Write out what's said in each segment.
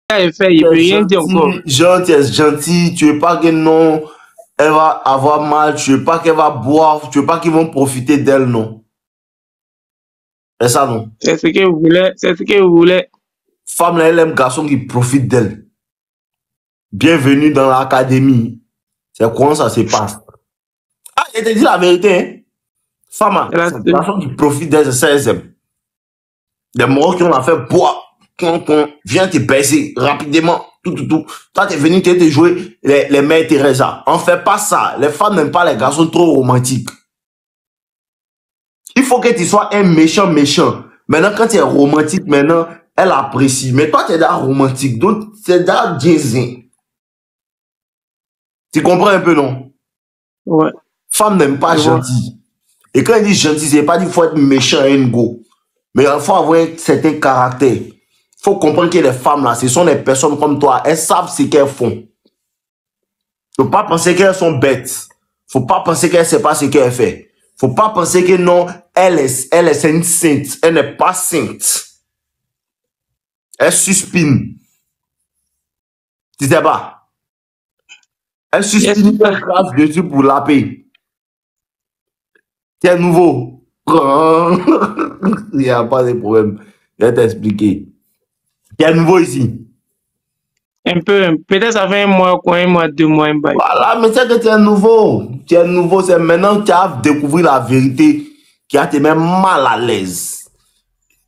elle fait, il peut rien dire encore. Genre, tu es gentil, tu veux pas que non, elle va avoir mal, tu veux pas qu'elle va boire, tu veux pas qu'ils vont profiter d'elle, non. C'est ça, non? C'est ce que vous voulez, c'est ce que vous voulez. Femme, là, elle aime garçon qui profite d'elle. Bienvenue dans l'académie. C'est comment ça se passe. Ah, je te dis la vérité, hein. Femme, c'est un garçon qui profite d'elle, c'est ça, elle aime. Des morts qui ont la fait boire. Viens te baiser rapidement. Tout. Toi, t'es venu te jouer les mères Teresa. On fait pas ça. Les femmes n'aiment pas les garçons trop romantiques. Il faut que tu sois un méchant. Maintenant, quand tu es romantique, maintenant, elle apprécie. Mais toi, tu es déjà romantique. Donc, c'est déjà diesel. Tu comprends un peu, non? Ouais. Femme n'aime pas gentil. Et quand il dit gentil, c'est pas dit qu'il faut être méchant et un go. Mais il faut avoir un certain caractère. Il faut comprendre que les femmes là, ce sont des personnes comme toi. Elles savent ce qu'elles font. Il ne faut pas penser qu'elles sont bêtes. Il ne faut pas penser qu'elles ne savent pas ce qu'elles font. Il ne faut pas penser que non, elle est une sainte. Elle n'est pas sainte. Elle suspine. Tu sais pas? Elle suspine une grâce de Dieu pour la paix. C'est nouveau. Il n'y a pas de problème. Je vais t'expliquer. Il y a nouveau ici. Un peu. Peut-être ça fait un mois, 2 mois. Voilà, mais c'est que tu es nouveau. Tu es nouveau. C'est maintenant que tu as découvert la vérité qui a te mis mal à l'aise.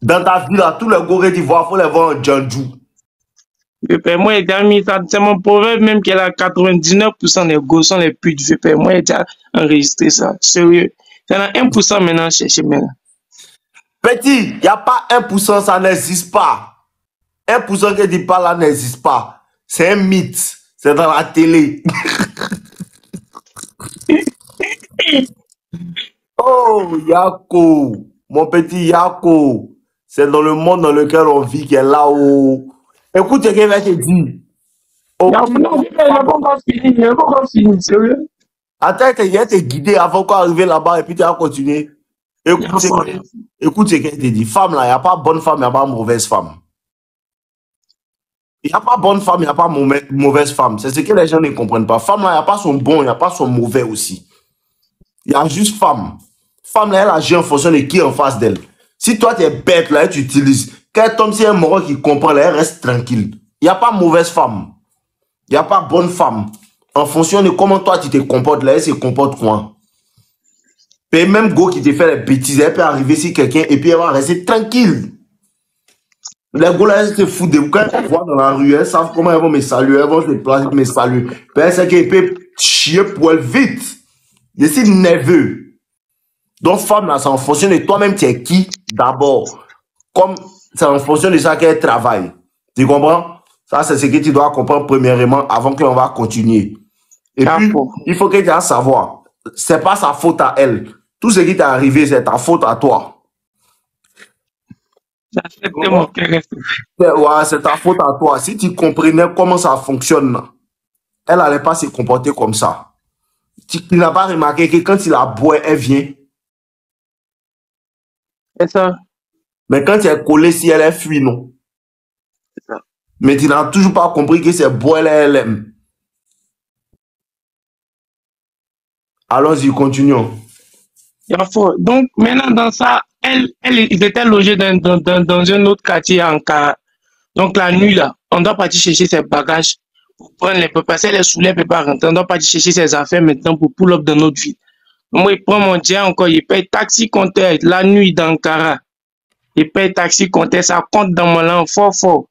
Dans ta vie, là, tous les gars que tu vois, il faut les voir en Djanjou. Moi, c'est mon proverbe même qu'il y a 99% des gosses sont les putes. Moi, j'ai déjà enregistré ça. Sérieux. Il y en a 1% maintenant, cherchez maintenant. Petit, il n'y a pas 1%, ça n'existe pas. 1% que tu parles là n'existe pas. C'est un mythe. C'est dans la télé. Oh, Yako. Mon petit Yako. C'est dans le monde dans lequel on vit qui est là-haut. Écoute ce qu'il va te dire. Oh, non, il n'a pas encore fini. Il n'a pas encore fini, sérieux. Attends, il va te guider avant qu'on arrive là-bas et puis tu vas continuer. Écoute ce qu'elle te dit. Femme là, il n'y a pas bonne femme, il n'y a pas mauvaise femme. Il n'y a pas bonne femme, il n'y a pas mauvaise femme. C'est ce que les gens ne comprennent pas. Femme là, il n'y a pas son bon, il n'y a pas son mauvais aussi. Il y a juste femme. Femme là, elle agit en fonction de qui est en face d'elle. Si toi tu es bête là, tu utilises. Quand elle tombe sur un moro qui comprend là, elle reste tranquille. Il n'y a pas mauvaise femme. Il n'y a pas bonne femme. En fonction de comment toi tu te comportes là, elle se comporte quoi. Et même go qui te fait les bêtises, elle peut arriver sur quelqu'un et puis elle va rester tranquille. Les go là, elles se foutent de vous. Quand elles voient dans la rue, elles savent comment elles vont me saluer, elles vont se placer me saluer. Puis elles savent qu'elles peuvent chier pour elle vite. Je suis nerveux. Donc, femme là, c'est en fonction de toi-même, tu es qui d'abord. Comme c'est en fonction de ça qu'elle travaille. Tu comprends? Ça, c'est ce que tu dois comprendre premièrement avant que l'on va continuer. Et puis, il faut que tu aies savoir. C'est pas sa faute à elle. Tout ce qui t'est arrivé, c'est ta faute à toi. Ouais, c'est ta faute à toi. Si tu comprenais comment ça fonctionne, elle n'allait pas se comporter comme ça. Tu n'as pas remarqué que quand il la boit, elle vient. C'est ça. Mais quand tu es collé, si elle est fuit, non. C'est ça. Mais tu n'as toujours pas compris que c'est boire, elle aime. Allons-y, continuons. Donc, maintenant, dans ça, ils étaient logés dans un autre quartier en Ankara. Donc, la nuit, là, on doit partir chercher ses bagages pour prendre les papiers. Parce qu'elle est saoulée, elle ne peut pas rentrer. On doit partir chercher ses affaires maintenant pour pull up dans notre ville. Moi, il prend mon dia encore, il paye taxi compteur la nuit d'Ankara. Il paye taxi compteur, ça compte dans mon langue fort.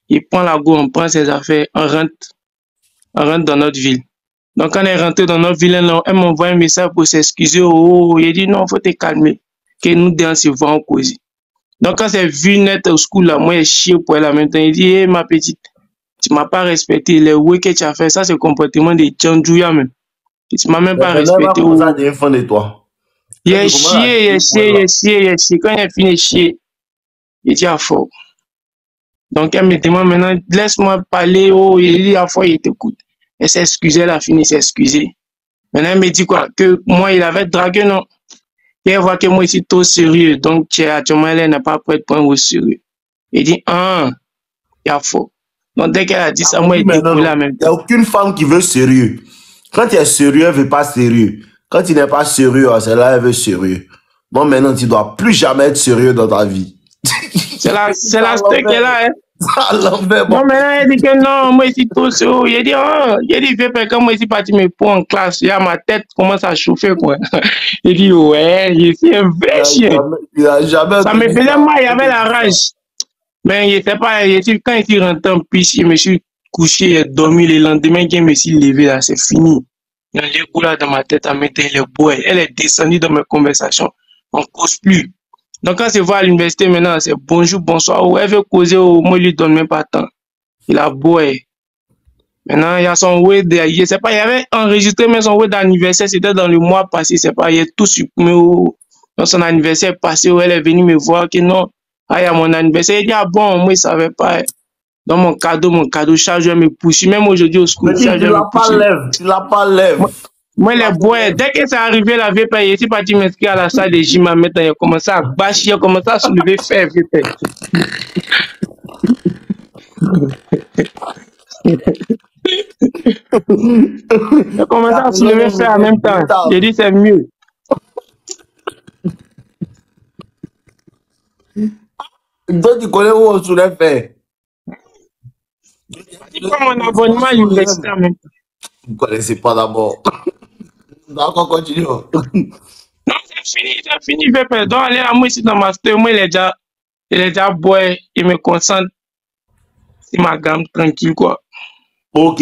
Il prend la go, on prend ses affaires, on rentre dans notre ville. Donc, quand on est rentré dans notre ville, elle m'envoie un message pour s'excuser. Oh, il dit non, il faut te calmer. Que nous deux, on se voit en cause. Donc, quand c'est vu net au school, là, moi, je chie pour elle en même temps. Il dit, hey, ma petite, tu ne m'as pas respecté. Le way que tu as fait, ça, c'est le comportement de Djanjouya même. Tu ne m'as même pas respecté. Il a chié. Quand il a fini de chier, il dit à fort. Donc, elle me demande maintenant, laisse-moi parler. Oh, il dit à fort, il t'écoute. Elle s'est excusée, elle a fini de s'excuser. Maintenant, elle me dit quoi? Que moi, il avait dragué, non? Et elle voit que moi, je suis trop sérieux. Donc, actuellement, elle n'est pas prête pour un sérieux. Il dit, il y a faux. Donc, dès qu'elle a dit ça, moi, elle était collée en même Il n'y a temps. aucune femme qui veut sérieux. Quand tu es sérieux, elle ne veut pas sérieux. Quand tu n'es pas sérieux, celle-là, elle veut sérieux. Bon, maintenant, tu ne dois plus jamais être sérieux dans ta vie. C'est la star qu'elle a, hein. À l'envers, bon. Non, maintenant, elle dit que non, moi, ici, tout ça. Il a dit, oh, il a dit, quand moi, ici, parti me prendre en classe, là, ma tête commence à chauffer, quoi. Il dit, ouais, je suis un vrai chien. Il a jamais Ça me faisait mal, il y avait la rage. Mais il était pas, quand il est rentré en piste, je me suis couché, j'ai dormi le lendemain, quand je me suis levé, là, c'est fini. Il y a les coups là dans ma tête à mettre les boys. Elle est descendue dans mes conversations. On ne cause plus. Donc, quand je vois à l'université maintenant, c'est bonjour, bonsoir. Ou elle veut causer, moi, je lui donne même pas de temps. Il a boy. Maintenant, il y a son web, je sais pas, il y avait enregistré, mais son web d'anniversaire, c'était dans le mois passé, c'est pas, il est tout supprimé dans son anniversaire passé, où elle est venue me voir que non, ah, il y a mon anniversaire. Il dit, ah bon, moi, il savait pas. Dans mon cadeau, chargeur me pousse. Même aujourd'hui au school, chargeur me pousse. Tu l'as pas lève. Moi, les boys, dès que c'est arrivé, la VP, il est parti m'inscrire à la salle de gym, maintenant, il a commencé à bâcher, il a commencé à soulever faire VP. Il a commencé à soulever faire en même temps. J'ai dit, c'est mieux. Toi, tu connais où on soulève faire? C'est pas mon abonnement à l'université en même temps. Vous ne connaissez pas d'abord. D'accord, continue. Non, c'est fini, VP. Donc, allez, moi, ici, dans ma master, moi, il est déjà boy, il me concentre. C'est ma gamme tranquille, quoi. Ok.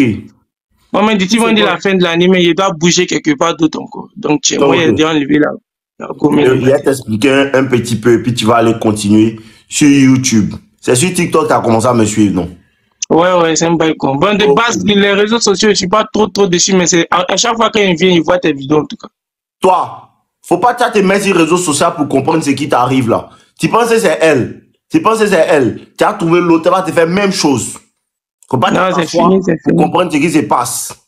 Moi, je dis, on dit la fin de l'année, mais il doit bouger quelque part d'autre encore. Donc, moi, il est enlevé là. Il va t'expliquer un petit peu, puis tu vas aller continuer sur YouTube. C'est sur TikTok que tu as commencé à me suivre, non? Ouais, c'est un bail con. Bon, de base, les réseaux sociaux, je ne suis pas trop dessus, mais c'est à chaque fois qu'il vient, il voit tes vidéos, en tout cas. Toi, faut pas te mettre sur les réseaux sociaux pour comprendre ce qui t'arrive là. Tu penses que c'est elle. Tu as trouvé l'autre, elle va te faire la même chose. Faut pas non, c'est fini, c'est fini. Pour comprendre ce qui se passe.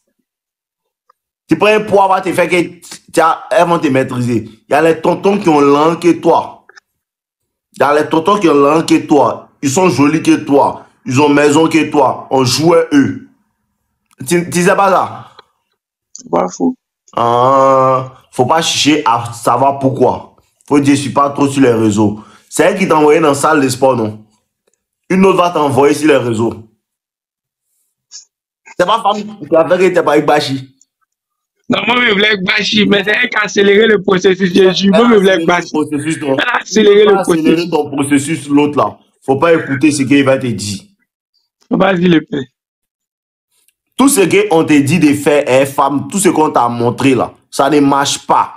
Tu prends un poids, va te faire que elles vont te maîtriser. Il y a les tontons qui ont langue que toi. Ils sont jolis que toi. Ils ont maison que toi. On jouait eux. Tu sais pas ça? C'est pas faux. Faut pas chercher à savoir pourquoi. Faut dire, je suis pas trop sur les réseaux. C'est elle qui t'a envoyé dans la salle de sport, non? Une autre va t'envoyer sur les réseaux. C'est pas femme qui a fait que t'es pas avec Bachi. Non, moi, je voulais Bachi, mais c'est elle qui a accéléré le processus. Moi, je voulais Bachi. Elle a accéléré le processus. Ton processus, l'autre là. Faut pas écouter ce qu'il va te dire. Vas-y, le père. Tout ce qu'on te dit de faire, femme, tout ce qu'on t'a montré là, ça ne marche pas.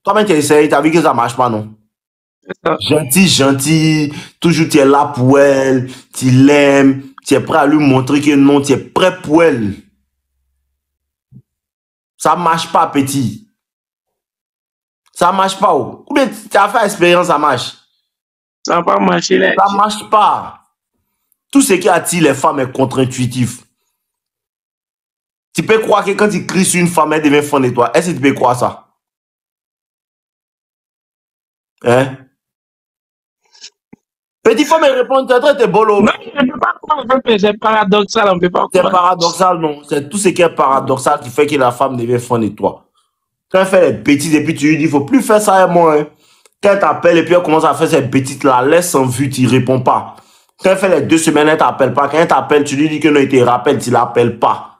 Toi-même, tu essayes, tu as vu que ça ne marche pas, non? Gentil, toujours tu es là pour elle, tu l'aimes, tu es prêt à lui montrer que non, tu es prêt pour elle. Ça ne marche pas, petit. Ça ne marche pas. Ou bien tu as fait expérience, ça marche. Ça n'a pas marché là. Ça ne marche pas. Tout ce qui attire les femmes est contre-intuitif. Tu peux croire que quand tu cries sur une femme, elle devient fan de toi. Est-ce que tu peux croire ça? Hein? Petit, faut me répondre, tu es en train de te bolo. Non, je ne peux pas croire, c'est paradoxal, on ne peut pas croire. C'est paradoxal, non. C'est tout ce qui est paradoxal qui fait que la femme devient fan de toi. Quand elle fait les bêtises et puis tu lui dis, il ne faut plus faire ça avec moi. Hein. Quand elle t'appelle et puis elle commence à faire ces bêtises là, laisse sans vue, tu ne réponds pas. Quand elle fait les 2 semaines, elle ne t'appelle pas. Quand elle t'appelle, tu lui dis que non, il te rappelle, tu ne l'appelles pas.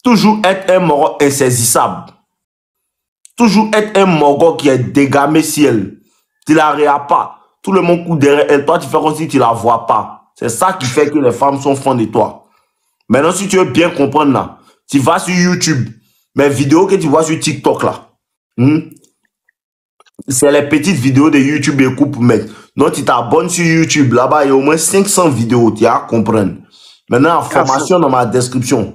Toujours être un moro insaisissable. Toujours être un morgo qui est dégamé si elle. Tu ne la réas pas. Tout le monde court derrière elle. Toi, tu fais comme si tu ne la vois pas. C'est ça qui fait que les femmes sont fans de toi. Maintenant, si tu veux bien comprendre là, tu vas sur YouTube. Mes vidéos que tu vois sur TikTok là, c'est les petites vidéos de YouTube et coupe mettre. Donc, tu t'abonnes sur YouTube. Là-bas, il y a au moins 500 vidéos. Tu vas comprendre. Maintenant, information dans ma description.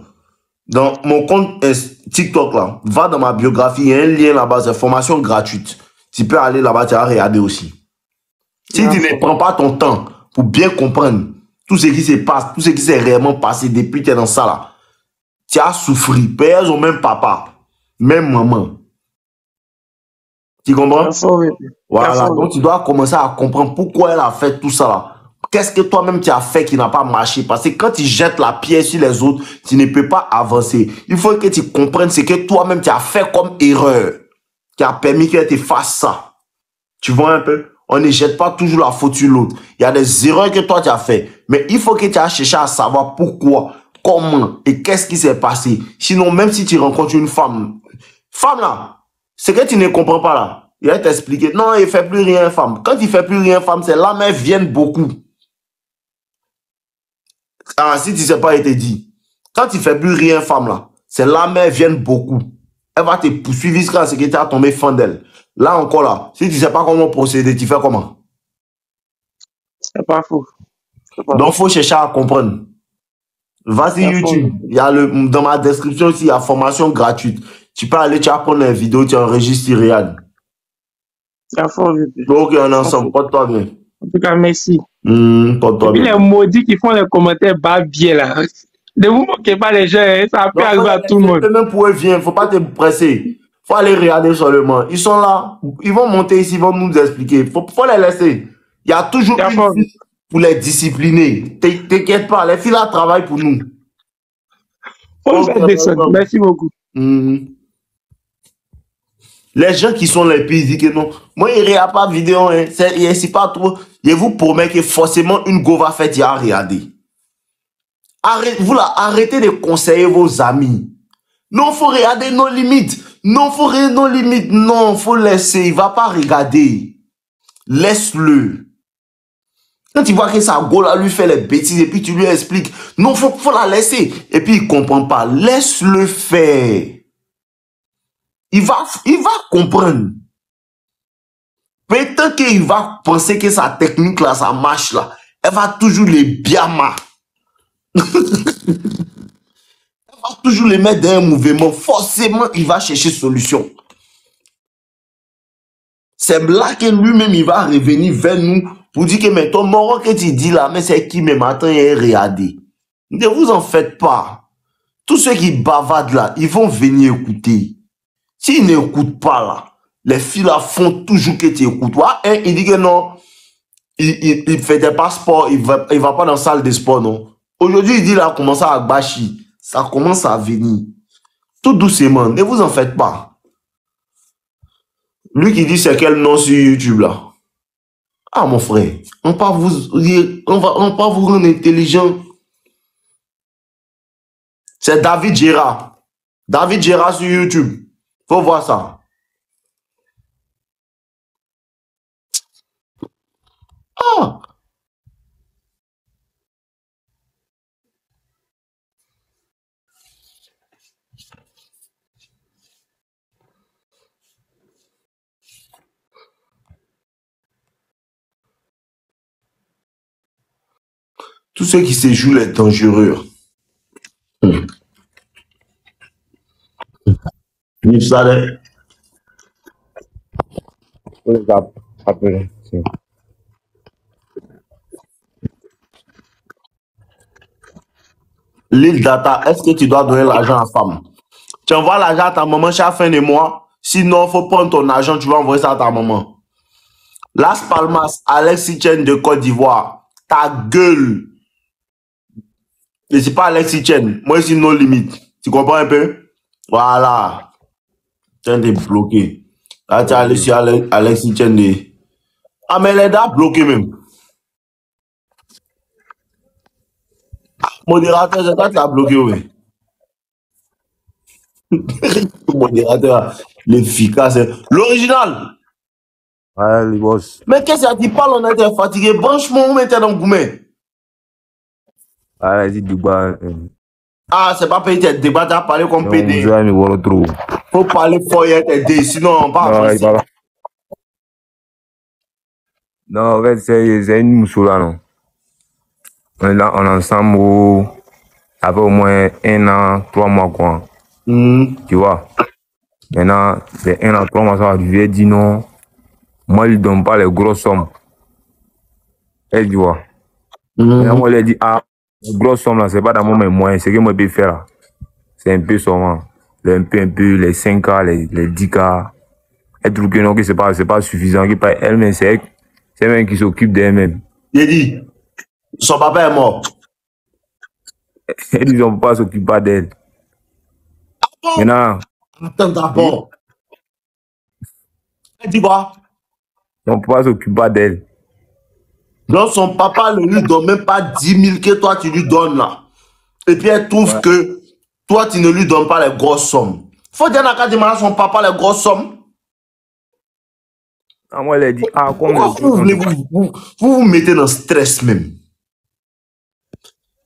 Dans mon compte TikTok là, va dans ma biographie, il y a un lien là-bas, c'est formation gratuite. Tu peux aller là-bas, tu vas regarder aussi. Si tu ne prends pas ton temps pour bien comprendre tout ce qui se passe, tout ce qui s'est réellement passé depuis que tu es dans ça là, tu as souffert. Pères ont même papa, même maman. Tu comprends? Voilà, donc tu dois commencer à comprendre pourquoi elle a fait tout ça là. Qu'est-ce que toi-même tu as fait qui n'a pas marché? Parce que quand tu jettes la pierre sur les autres, tu ne peux pas avancer. Il faut que tu comprennes ce que toi-même tu as fait comme erreur qui a permis que tu fasses ça. Tu vois un peu? On ne jette pas toujours la faute sur l'autre. Il y a des erreurs que toi tu as fait. Mais il faut que tu aies cherché à savoir pourquoi, comment et qu'est-ce qui s'est passé. Sinon, même si tu rencontres une femme là, ce que tu ne comprends pas là, il va t'expliquer. Non, il ne fait plus rien, femme. Quand il ne fait plus rien, femme, c'est là, mais viennent beaucoup. Ah, si tu ne sais pas, il te dit. Quand tu ne fais plus rien, femme là, c'est là, mais viennent beaucoup. Elle va te poursuivre jusqu'à ce que tu as tombé fan d'elle. Là encore là, si tu ne sais pas comment procéder, tu fais comment? C'est pas faux. Donc, il faut chercher à comprendre. Vas-y YouTube, il y a dans ma description aussi, il y a formation gratuite. Tu peux aller, tu vas prendre les vidéos, tu enregistres, tu regardes. Ok, on est ensemble, porte-toi bien. En tout cas, merci. Porte-toi bien. Et puis les maudits qui font les commentaires bas bien là. Ne vous moquez pas les gens, hein, ça peut arriver à tout le monde. Même pour eux, viens, il ne faut pas te presser. Il faut aller regarder seulement. Ils sont là, ils vont monter ici, ils vont nous expliquer. Il faut les laisser. Il y a toujours une fille pour les discipliner. T'inquiète pas, les filles là travaillent pour nous. Merci beaucoup. Les gens qui sont les pires, ils disent que non. Moi, il n'y a pas de vidéo, hein. C'est pas trop. Je vous promets que forcément une go va faire, tu as regardé. Arrêtez de conseiller vos amis. Non, il faut regarder nos limites. Non, il faut regarder nos limites. Non, il faut laisser. Il ne va pas regarder. Laisse-le. Quand tu vois que sa go là lui fait les bêtises et puis tu lui expliques. Non, il faut la laisser. Et puis il ne comprend pas. Laisse-le faire. Il va comprendre. Peut-être qu'il va penser que sa technique là, ça marche là. Elle va toujours les biama. Elle va toujours les mettre dans un mouvement. Forcément, il va chercher solution. C'est là que lui-même, il va revenir vers nous pour dire que mais ton moron que tu dis là, mais c'est qui me matin et regardé. Ne vous en faites pas. Tous ceux qui bavardent là, ils vont venir écouter. S'ils n'écoutent pas là, les filles là font toujours que tu écoutes. Il dit que non, il fait des passeports, il va pas dans la salle de sport, non. Aujourd'hui, il dit là, commence à Bachi. Ça commence à venir. Tout doucement, ne vous en faites pas. Lui qui dit c'est quel nom sur YouTube là. Ah mon frère, on va vous rendre intelligent. C'est David Gérard. David Gérard sur YouTube. Faut voir ça. Ah. Tous ceux qui se jouent les dangereux. Il savait. L'île data, est-ce que tu dois donner l'argent à la femme? Tu envoies l'argent à ta maman chaque fin de mois. Sinon, il faut prendre ton argent, tu vas envoyer ça à ta maman. Las Palmas, Alexis Chen de Côte d'Ivoire. Ta gueule. Et c'est pas Alexis Chen. Moi, c'est nos limites. Tu comprends un peu? Voilà. Tu es bloqué. Là, tu as allé sur Alexis Chen de... Ah, mais les gars bloqués même. Modérateur, c'est toi qui as bloqué, oui. Modérateur, l'efficace. L'original. Ouais, les boss. Mais qu'est-ce que tu parles, on était fatigué. Branchement, on était dans le gourmet. Ah, il dit débat. Ah, c'est pas payé tes débats, tu as parlé comme PD. Trop. Faut parler fort et t'aider, sinon on va avancer. Non, en fait, c'est une moussou là, non. On est là, on est ensemble, ça fait au moins 1 an, 3 mois, quoi. Tu vois. Maintenant, c'est 1 an, 3 mois, ça va lui dire non. Moi, je lui donne pas les grosses sommes. Elle, tu vois. Maintenant, moi, je lui dis, ah, les grosses sommes là, c'est pas dans mon moyen, c'est que moi, je peux faire là. C'est un peu seulement. Un peu, les 5K, les 10K. Elle trouve que non, que c'est pas suffisant, que pas elle-même, c'est elle qui s'occupe d'elle-même. J'ai dit. Son papa est mort. Elle dit son papa s'occupe pas d'elle. Ah bon? Maintenant, Attends d'abord. Elle dit quoi? son papa s'occupe pas d'elle. Donc son papa ne lui donne même pas 10 000 que toi tu lui donnes là. Et puis elle trouve que toi tu ne lui donnes pas les grosses sommes. Faut dire à demander à son papa les grosses sommes. Ah, moi, elle a dit, ah, comme Pourquoi vous mettez dans le stress même?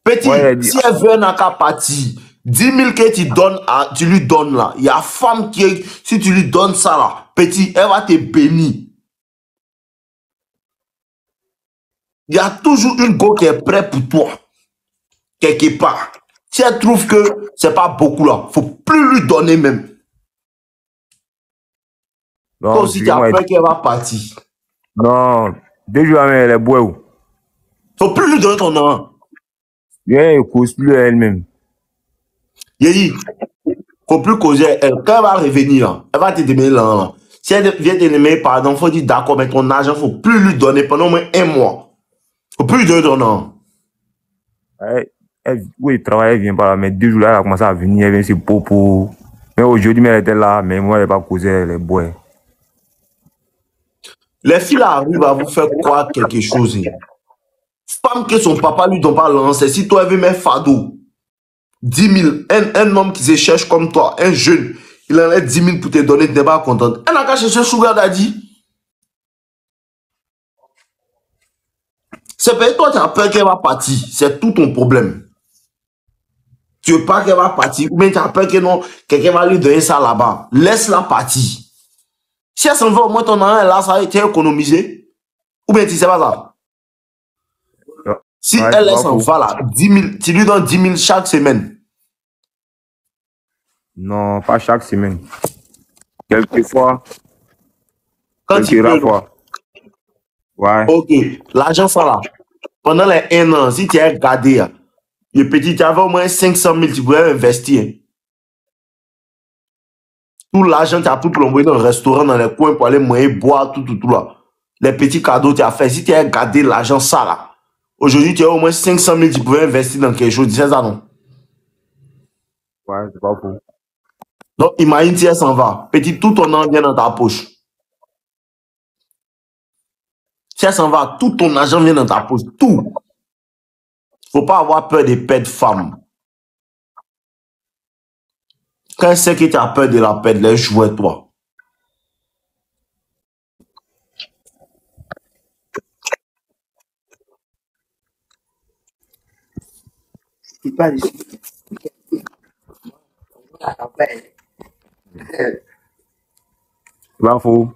Petit, si elle veut un acca parti, 10 000 que tu lui donnes là, il y a femme qui, si tu lui donnes ça là, petit, elle va te bénir. Il y a toujours une go qui est prête pour toi, quelque part. Si elle trouve que c'est pas beaucoup là, faut plus lui donner même. Non, toi aussi, tu as peur qu'elle va partir. Non, 2 jours, elle est boue. Faut plus lui donner ton nom. Bien, elle cause plus elle-même. Yéhi, faut plus causer elle. Quand elle va revenir, elle va te demander là. Si elle vient te demander pardon, faut dire d'accord, mais ton argent, faut plus lui donner pendant au moins 1 mois. Faut plus lui donner ton nom. Oui, elle travaille, elle vient pas là, mais 2 jours là, elle a commencé à venir, elle vient se popo. Mais aujourd'hui, elle était là, mais moi, elle n'est pas causée, elle est boue. Les filles là arrivent à vous faire croire quelque chose. Femme que son papa lui donne pas lancer, si toi elle veut mettre fado, 10 000, un homme qui se cherche comme toi, un jeune, il en a 10 000 pour te donner, tu n'es pas content. Elle n'a qu'à chercher Sugar Daddy. C'est peut-être toi qui as peur qu'elle va partir, c'est tout ton problème. Tu veux pas qu'elle va partir, ou bien tu as peur que non, quelqu'un va lui donner ça là-bas. Laisse-la partir. Si elle s'en va, au moins ton argent là, ça a été économisé. Ou bien tu sais pas ça. Si elle s'en va là, 10 000, tu lui donnes 10 000 chaque semaine. Non, pas chaque semaine. Quelquefois. Quand tu peux. Ouais. Ok, l'argent ça là. Pendant les 1 an, si tu as gardé, le petit, tu avais au moins 500 000, tu pouvais investir. Tout l'argent, tu as pu plomber dans le restaurant, dans les coins pour aller manger, boire, tout là. Les petits cadeaux, tu as fait. Si tu as gardé l'argent, ça là. Aujourd'hui, tu as au moins 500 000, tu pouvais investir dans quelque chose. C'est ça, non? Ouais, c'est pas faux. Donc, imagine si elle s'en va. Petit, tout ton argent vient dans ta poche. Si elle s'en va, tout ton argent vient dans ta poche. Tout. Faut pas avoir peur des pères de femmes. Quand elle sait que tu as peur de la perdre, laisse jouer toi. C'est pas ici. C'est pas faux.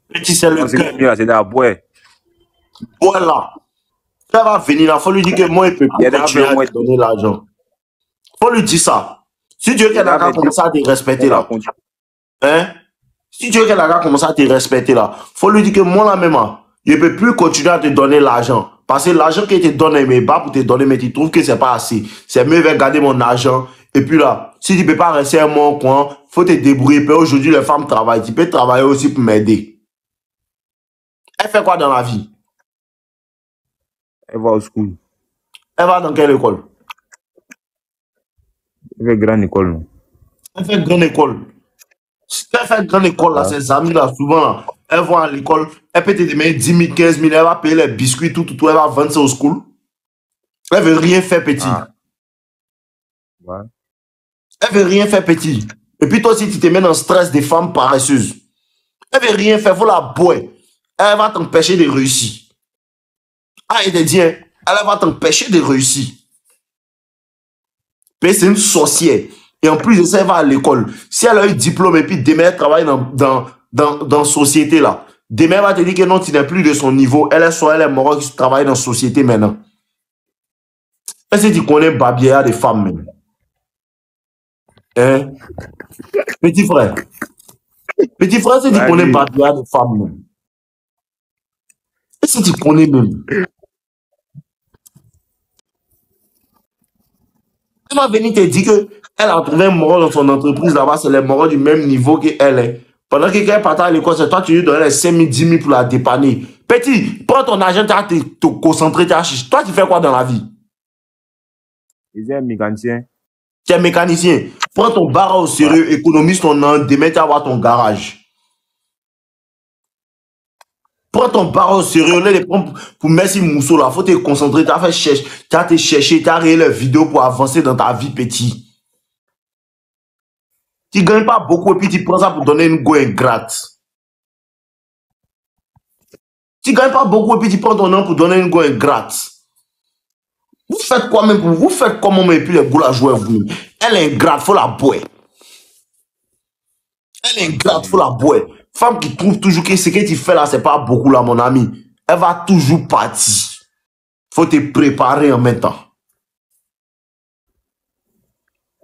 Petit, c'est le cœur. C'est la boue. Voilà. Elle va venir là, il faut lui dire que moi, il peut plus continuer à te donner l'argent. Il faut lui dire ça. Si tu veux qu'elle a commencé à te respecter là, hein? Si tu veux qu'elle a commencé à te respecter là, il faut lui dire que moi là même, je ne peux plus continuer à te donner l'argent. Parce que l'argent qu'il te donne, il n'est pas pour te donner, mais tu trouves que c'est pas assez. C'est mieux de garder mon argent. Et puis là, si tu ne peux pas rester à mon coin, il faut te débrouiller. Aujourd'hui, les femmes travaillent. Tu peux travailler aussi pour m'aider. Elle fait quoi dans la vie? Elle va au school. Elle va dans quelle école? Elle fait grande école, non? Elle fait grande école. Si elle fait grande école, là, ses amis, là, souvent, là, elles vont à l'école, elle peut te demander 10 000, 15 000, elle va payer les biscuits, tout, elle va vendre ça au school. Elle veut rien faire petit. Ouais. Elle veut rien faire petit. Et puis toi aussi, tu te mets dans le stress des femmes paresseuses. Elle veut rien faire, faut la boire. Elle va t'empêcher de réussir. Ah, elle te dit, hein, elle va t'empêcher de réussir. Puis c'est une sorcière. Et en plus de ça, elle va à l'école. Si elle a eu diplôme et puis demain, elle travaille dans la société là. Demain, elle va te dire que non, tu n'es plus de son niveau. Elle est morale qui travaille dans la société maintenant. Est-ce que tu connais Babiera des femmes même? Hein? Petit frère. Petit frère, est-ce que tu connais Babiera des femmes même? Est-ce que tu connais même? Elle va venir te dire qu'elle a trouvé un moral dans son entreprise là-bas, c'est les moraux du même niveau qu'elle est. Pendant que quelqu'un partait à l'école, c'est toi, tu lui donnais les 5 000, 10 000 pour la dépanner. Petit, prends ton argent, tu vas te concentrer. Toi, tu fais quoi dans la vie? Je suis un mécanicien. Tu es mécanicien. Prends ton bar au sérieux, économise ton an, demain tu vas avoir ton garage. Prends ton bar au sérieux, là, pour Merci Mousseau, là, faut te concentrer, tu vas te chercher, tu as réglé les vidéos pour avancer dans ta vie, petit. Tu ne gagnes pas beaucoup et puis tu prends ça pour donner une go ingrate. Tu ne gagnes pas beaucoup et puis tu prends ton nom pour donner une go ingrate. Vous faites quoi même pour vous? Faites comment et puis les gars la jouer vous. Elle est ingrate, faut la boire. Elle est ingrate, faut la boire. Femme qui trouve toujours que ce que tu fais là, c'est pas beaucoup là, mon ami. Elle va toujours partir. Faut te préparer en même temps.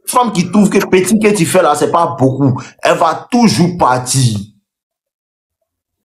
Femme qui trouve que petit que tu fais là, c'est pas beaucoup. Elle va toujours partir.